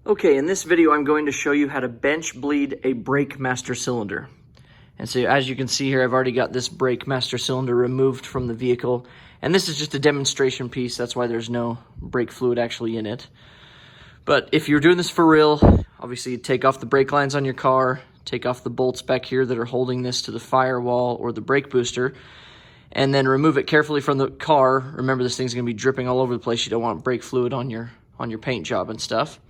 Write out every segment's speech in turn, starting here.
Okay, in this video I'm going to show you how to bench bleed a brake master cylinder. And so as you can see here, I've already got this brake master cylinder removed from the vehicle. And this is just a demonstration piece, that's why there's no brake fluid actually in it. But if you're doing this for real, obviously you take off the brake lines on your car, take off the bolts back here that are holding this to the firewall or the brake booster, and then remove it carefully from the car. Remember, this thing's gonna be dripping all over the place. You don't want brake fluid on your paint job and stuff.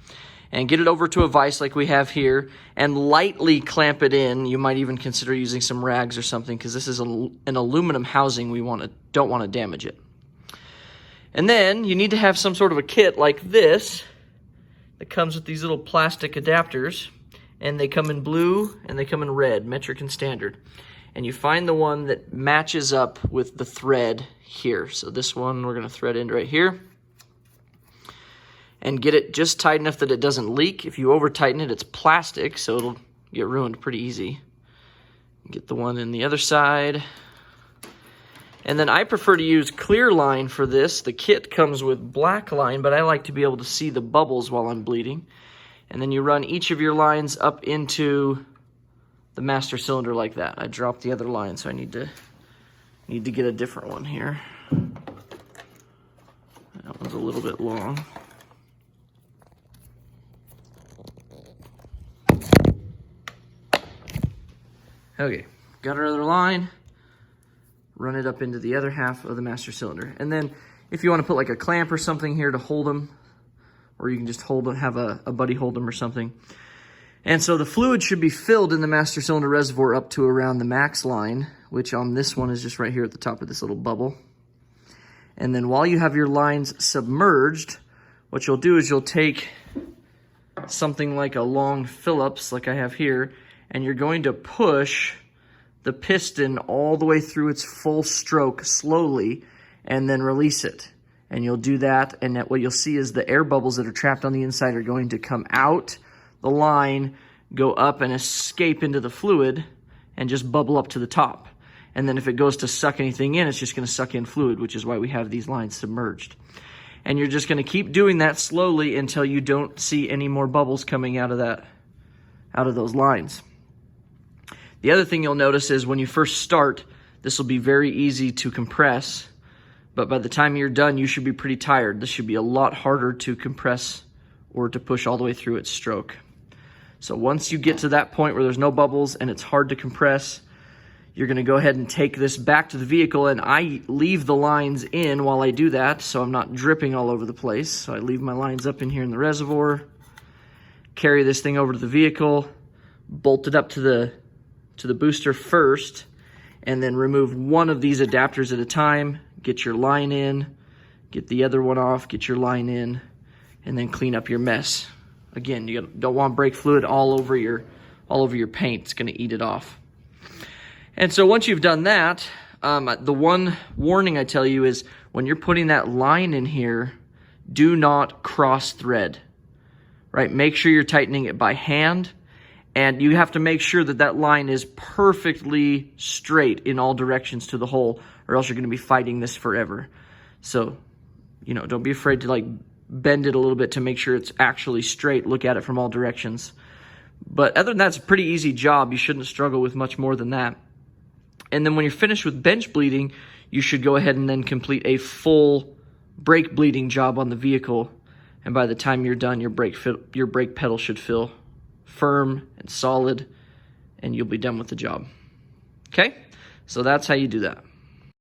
And get it over to a vise like we have here and lightly clamp it in. You might even consider using some rags or something because this is an aluminum housing. We don't want to damage it. And then you need to have some sort of a kit like this that comes with these little plastic adapters, and they come in blue and they come in red, metric and standard. And you find the one that matches up with the thread here. So this one we're going to thread in right here. And get it just tight enough that it doesn't leak. If you over tighten it, it's plastic, so it'll get ruined pretty easy. Get the one in the other side. And then I prefer to use clear line for this. The kit comes with black line, but I like to be able to see the bubbles while I'm bleeding. And then you run each of your lines up into the master cylinder like that. I dropped the other line, so I need to get a different one here. That one's a little bit long. Okay, got our other line, run it up into the other half of the master cylinder. And then if you want to put like a clamp or something here to hold them, or you can just have a buddy hold them or something. And so the fluid should be filled in the master cylinder reservoir up to around the max line, which on this one is just right here at the top of this little bubble. And then while you have your lines submerged, what you'll do is you'll take something like a long Phillips like I have here, and you're going to push the piston all the way through its full stroke slowly and then release it. And you'll do that, and what you'll see is the air bubbles that are trapped on the inside are going to come out the line, go up and escape into the fluid and just bubble up to the top. And then if it goes to suck anything in, it's just going to suck in fluid, which is why we have these lines submerged. And you're just going to keep doing that slowly until you don't see any more bubbles coming out of those lines. The other thing you'll notice is when you first start, this will be very easy to compress, but by the time you're done, you should be pretty tired. This should be a lot harder to compress or to push all the way through its stroke. So once you get to that point where there's no bubbles and it's hard to compress, you're going to go ahead and take this back to the vehicle, and I leave the lines in while I do that so I'm not dripping all over the place. So I leave my lines up in here in the reservoir, carry this thing over to the vehicle, bolt it up to the booster first, and then remove one of these adapters at a time. Get your line in, get the other one off, get your line in, and then clean up your mess. Again, you don't want brake fluid all over your paint. It's going to eat it off. And so once you've done that, the one warning I tell you is when you're putting that line in here, do not cross thread. Right? Make sure you're tightening it by hand. And you have to make sure that that line is perfectly straight in all directions to the hole, or else you're going to be fighting this forever. So, don't be afraid to like bend it a little bit to make sure it's actually straight. Look at it from all directions. But other than that, it's a pretty easy job. You shouldn't struggle with much more than that. And then when you're finished with bench bleeding, you should go ahead and then complete a full brake bleeding job on the vehicle. And by the time you're done, your brake pedal should feel firm and solid, and you'll be done with the job. Okay? So that's how you do that.